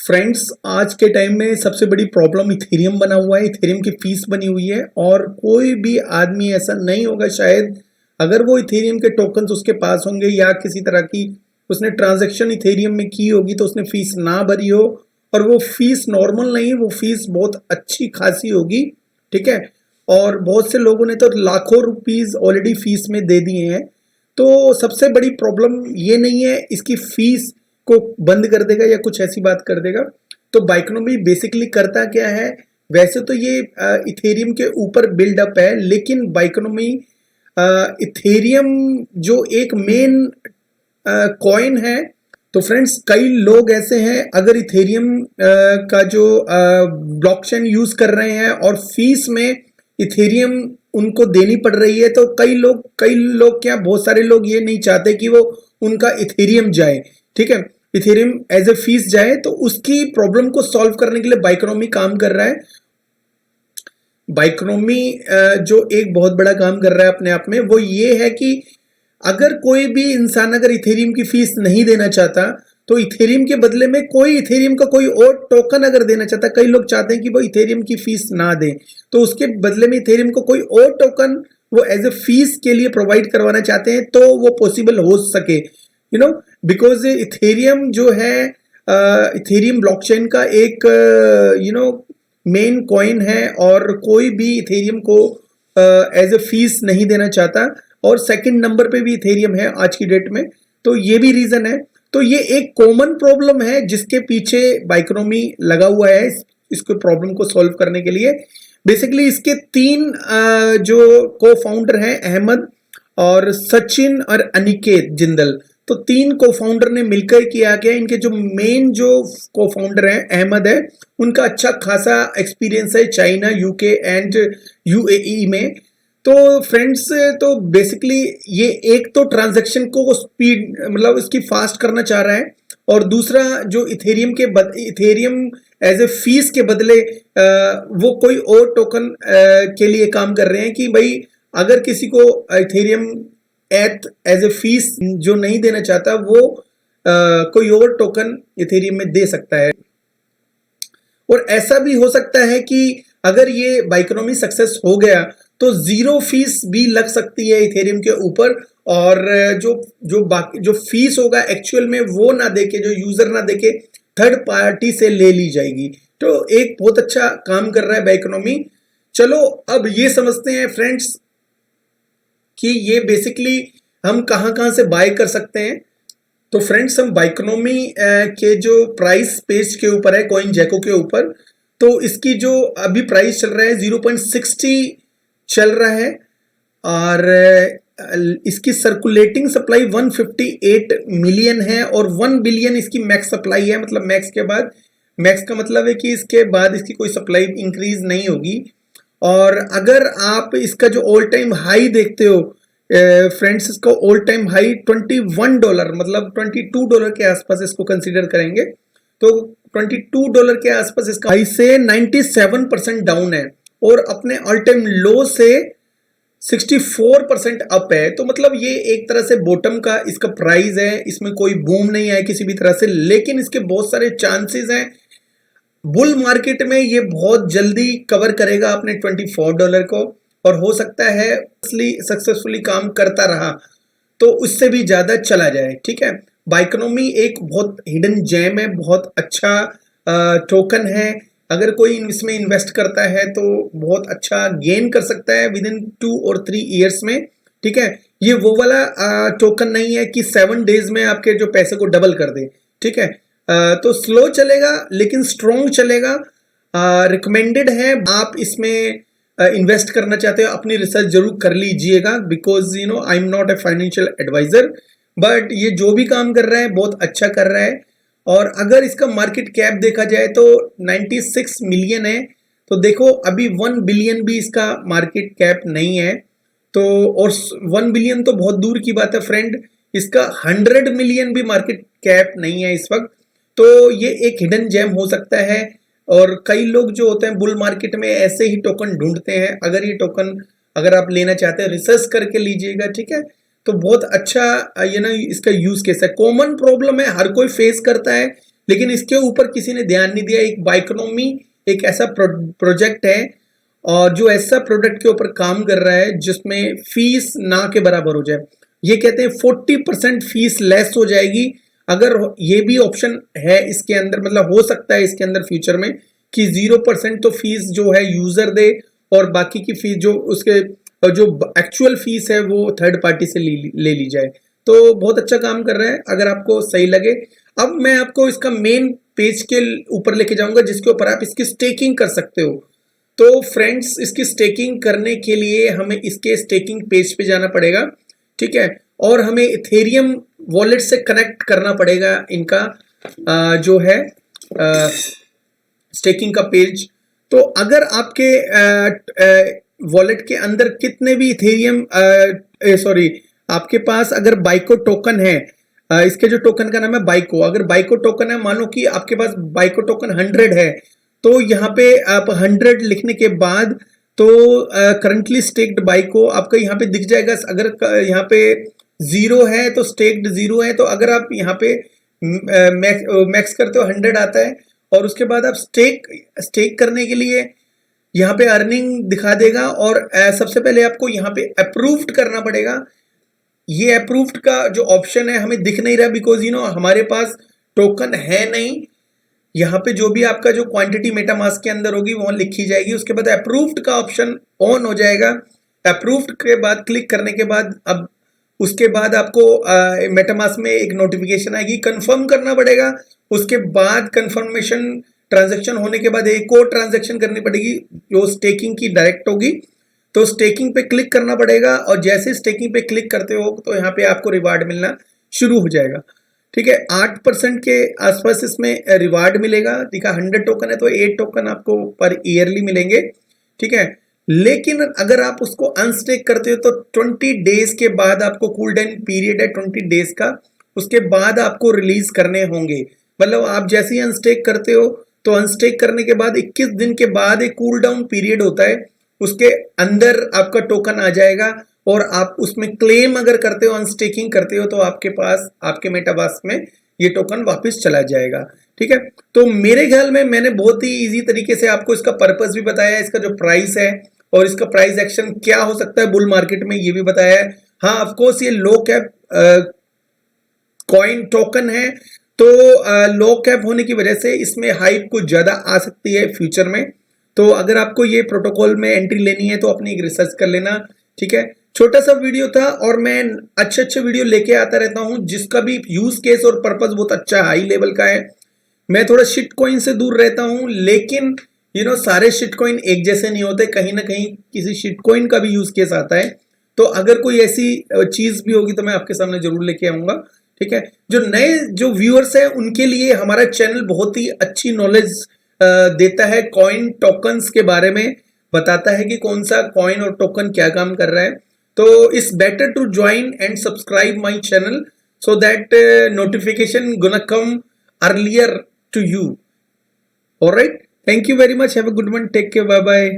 Friends, आज के time में सबसे बड़ी प्रॉब्लम इथेरियम बना हुआ है। इथेरियम की फीस बनी हुई है और कोई भी आदमी ऐसा नहीं होगा शायद, अगर वो इथेरियम के टोकन्स उसके पास होंगे या किसी तरह की उसने ट्रांजैक्शन इथेरियम में की होगी तो उसने फीस ना भरी हो, और वो फीस नॉर्मल नहीं है, वो फीस बहुत अच्छी खासी होगी। ठीक है। और बहुत से लोगों ने तो लाखों रुपीस ऑलरेडी फीस में दे दिए हैं। तो सबसे बड़ी प्रॉब्लम ये नहीं है इसकी फीस को बंद कर देगा या कुछ ऐसी बात कर देगा। तो बाइकोनॉमी बेसिकली करता क्या है? वैसे तो ये इथेरियम के ऊपर बिल्डअप है, लेकिन बाइकोनॉमी इथेरियम जो एक मेन कॉइन है। तो फ्रेंड्स, कई लोग ऐसे हैं, अगर इथेरियम का जो ब्लॉकचेन यूज कर रहे हैं और फीस में इथेरियम उनको देनी पड़ रही है, तो कई लोग क्या, बहुत सारे लोग ये नहीं चाहते कि वो उनका इथेरियम जाए। ठीक है, इथेरियम एज ए फीस जाए, तो उसकी प्रॉब्लम को सॉल्व करने के लिए बाइकोनॉमी काम कर रहा है। बाइकोनॉमी जो एक बहुत बड़ा काम कर रहा है अपने आप में, वो ये है कि अगर कोई भी इंसान अगर इथेरियम की फीस नहीं देना चाहता, तो इथेरियम के बदले में कोई इथेरियम का कोई और टोकन अगर देना चाहता, कई लोग चाहते हैं कि वो इथेरियम की फीस ना दे, तो उसके बदले में इथेरियम को कोई और टोकन वो एज ए फीस के लिए प्रोवाइड करवाना चाहते हैं, तो वो पॉसिबल हो सके, बिकॉज इथेरियम जो है, इथेरियम ब्लॉकचेन का एक मेन कॉइन है, और कोई भी इथेरियम को एज ए फीस नहीं देना चाहता, और सेकंड नंबर पे भी इथेरियम है आज की डेट में। तो ये भी रीजन है। तो ये एक कॉमन प्रॉब्लम है जिसके पीछे बाइकोनॉमी लगा हुआ है इसको प्रॉब्लम को सॉल्व करने के लिए। बेसिकली इसके तीन जो को फाउंडर हैं, अहमद और सचिन और अनिकेत जिंदल, तो तीन को फाउंडर ने मिलकर किया गया। इनके जो मेन जो को फाउंडर हैं, अहमद है, उनका अच्छा खासा एक्सपीरियंस है चाइना, यूके एंड यूएई में। तो फ्रेंड्स, तो बेसिकली ये एक तो ट्रांजैक्शन को स्पीड मतलब इसकी फास्ट करना चाह रहा है, और दूसरा जो इथेरियम एज ए फीस के बदले वो कोई और टोकन के लिए काम कर रहे हैं कि भाई अगर किसी को इथेरियम एज ए फीस जो नहीं देना चाहता, वो कोई और टोकन इथेरियम में दे सकता है। और ऐसा भी हो सकता है कि अगर ये बाइकोनॉमी सक्सेस हो गया तो जीरो फीस भी लग सकती है इथेरियम के ऊपर, और जो फीस होगा एक्चुअल में वो ना देके, जो यूजर ना देके, थर्ड पार्टी से ले ली जाएगी। तो एक बहुत अच्छा काम कर रहा है बाइकोनॉमी। चलो अब ये समझते हैं फ्रेंड्स कि ये बेसिकली हम कहां से बाय कर सकते हैं। तो फ्रेंड्स, हम बाइकोनॉमी के जो प्राइस पेज के ऊपर है, कॉइन जैको के ऊपर, तो इसकी जो अभी प्राइस चल रहा है 0.60 चल रहा है, और इसकी सर्कुलेटिंग सप्लाई 158 मिलियन है, और 1 बिलियन इसकी मैक्स सप्लाई है। मतलब मैक्स के बाद, मैक्स का मतलब है कि इसके बाद इसकी कोई सप्लाई इंक्रीज नहीं होगी। और अगर आप इसका जो ऑल टाइम हाई देखते हो फ्रेंड्स, इसका ऑल टाइम हाई $21, मतलब $22 के आसपास इसको कंसीडर करेंगे, तो $22 के आसपास इसका हाई से 97% डाउन है, और अपने ऑल टाइम लो से 64% अप है। तो मतलब ये एक तरह से बॉटम का इसका प्राइस है, इसमें कोई बूम नहीं है किसी भी तरह से, लेकिन इसके बहुत सारे चांसेस हैं। बुल मार्केट में ये बहुत जल्दी कवर करेगा अपने $24 को, और हो सकता है सक्सेसफुली काम करता रहा तो उससे भी ज्यादा चला जाए। ठीक है, बाइकोनॉमी एक बहुत हिडन जेम है, बहुत अच्छा टोकन है। अगर कोई इसमें इन्वेस्ट करता है तो बहुत अच्छा गेन कर सकता है विद इन 2 और 3 ईयर्स में। ठीक है, ये वो वाला टोकन नहीं है कि 7 डेज में आपके जो पैसे को डबल कर दे। ठीक है, तो स्लो चलेगा लेकिन स्ट्रॉन्ग चलेगा। रिकमेंडेड है, आप इसमें इन्वेस्ट करना चाहते हो अपनी रिसर्च जरूर कर लीजिएगा, because I am not a financial advisor, but ये जो भी काम कर रहा है बहुत अच्छा कर रहा है। और अगर इसका मार्केट कैप देखा जाए तो 96 मिलियन है, तो देखो अभी 1 बिलियन भी इसका मार्केट कैप नहीं है। तो और 1 बिलियन तो बहुत दूर की बात है फ्रेंड, इसका 100 मिलियन भी मार्केट कैप नहीं है इस वक्त। तो ये एक हिडन जेम हो सकता है, और कई लोग जो होते हैं बुल मार्केट में ऐसे ही टोकन ढूंढते हैं। अगर ये टोकन अगर आप लेना चाहते हैं, रिसर्च करके लीजिएगा। ठीक है, तो बहुत अच्छा इसका यूज केस है। कॉमन प्रॉब्लम है, हर कोई फेस करता है लेकिन इसके ऊपर किसी ने ध्यान नहीं दिया। एक बाइकोनॉमी एक ऐसा प्रोजेक्ट है और जो ऐसा प्रोडक्ट के ऊपर काम कर रहा है जिसमें फीस ना के बराबर हो जाए। ये कहते हैं 40% फीस लेस हो जाएगी। अगर ये भी ऑप्शन है इसके अंदर, मतलब हो सकता है इसके अंदर फ्यूचर में कि 0% तो फीस जो है यूजर दे और बाकी की फीस जो उसके जो एक्चुअल फीस है वो थर्ड पार्टी से ले ली जाए। तो बहुत अच्छा काम कर रहा है अगर आपको सही लगे। अब मैं आपको इसका मेन पेज के ऊपर लेके जाऊंगा जिसके ऊपर आप इसकी स्टेकिंग कर सकते हो। तो फ्रेंड्स, इसकी स्टेकिंग करने के लिए हमें इसके स्टेकिंग पेज पे जाना पड़ेगा, ठीक है, और हमें इथेरियम वॉलेट से कनेक्ट करना पड़ेगा इनका जो है स्टेकिंग का पेज। तो अगर आपके वॉलेट के अंदर कितने भी इथेरियम सॉरी आपके पास अगर बाइको टोकन है, इसके जो टोकन का नाम है बाइको, अगर बाइको टोकन है, मान लो कि आपके पास बाइको टोकन 100 है, तो यहाँ पे आप 100 लिखने के बाद तो करंटली स्टेक्ड बाइको आपका यहाँ पे दिख जाएगा। अगर यहाँ पे 0 है तो स्टेक्ड 0 है। तो अगर आप यहाँ पे मैक्स करते हो 100 आता है और उसके बाद आप स्टेक करने के लिए यहाँ पे अर्निंग दिखा देगा और सबसे पहले आपको यहाँ पे अप्रूव्ड करना पड़ेगा। ये अप्रूव्ड का जो ऑप्शन है हमें दिख नहीं रहा बिकॉज हमारे पास टोकन है नहीं। यहाँ पे जो भी आपका जो क्वांटिटी मेटामास्क के अंदर होगी वो लिखी जाएगी। उसके बाद अप्रूव्ड का ऑप्शन ऑन हो जाएगा। अप्रूव्ड के बाद क्लिक करने के बाद अब उसके बाद आपको मेटामास्क में एक नोटिफिकेशन आएगी, कंफर्म करना पड़ेगा। उसके बाद कंफर्मेशन ट्रांजैक्शन होने के बाद एक और ट्रांजैक्शन करनी पड़ेगी जो स्टेकिंग की डायरेक्ट होगी। तो स्टेकिंग पे क्लिक करना पड़ेगा और जैसे स्टेकिंग पे क्लिक करते हो तो यहाँ पे आपको रिवार्ड मिलना शुरू हो जाएगा, ठीक है। 8% के आसपास इसमें रिवार्ड मिलेगा। ठीक है, 100 टोकन है तो 8 टोकन आपको पर ईयरली मिलेंगे, ठीक है। लेकिन अगर आप उसको अनस्टेक करते हो तो 20 डेज के बाद आपको कूल डाउन पीरियड है 20 डेज का, उसके बाद आपको रिलीज करने होंगे। मतलब आप जैसे ही अनस्टेक करते हो तो अनस्टेक करने के बाद 21 दिन के बाद एक कूल डाउन पीरियड होता है, उसके अंदर आपका टोकन आ जाएगा और आप उसमें क्लेम अगर करते हो, अनस्टेकिंग करते हो तो आपके पास आपके मेटामास्क में ये टोकन वापस चला जाएगा, ठीक है। तो मेरे ख्याल में मैंने बहुत ही इजी तरीके से आपको इसका पर्पस भी बताया, इसका जो प्राइस है और इसका प्राइस एक्शन क्या हो सकता है बुल मार्केट में ये भी बताया है। हाँ, ऑफकोर्स ये लो कैप कॉइन टोकन है तो लो कैप होने की वजह से इसमें हाइप कुछ ज्यादा आ सकती है फ्यूचर में। तो अगर आपको ये प्रोटोकॉल में एंट्री लेनी है तो अपनी एक रिसर्च कर लेना, ठीक है। छोटा सा वीडियो था और मैं अच्छे वीडियो लेके आता रहता हूं जिसका भी यूज केस और पर्पस बहुत अच्छा हाई लेवल का है। मैं थोड़ा शिट कॉइन से दूर रहता हूं लेकिन सारे शिट कॉइन एक जैसे नहीं होते, कहीं ना कहीं किसी शिट कॉइन का भी यूज केस आता है। तो अगर कोई ऐसी चीज भी होगी तो मैं आपके सामने जरूर लेके आऊंगा, ठीक है। जो नए जो व्यूअर्स हैं उनके लिए हमारा चैनल बहुत ही अच्छी नॉलेज देता है, कॉइन टोकन्स के बारे में बताता है कि कौन सा कॉइन और टोकन क्या काम कर रहा है। तो it's better to join and subscribe my channel so that notification gonna come earlier to you. All right, thank you very much, have a good one, take care, bye bye.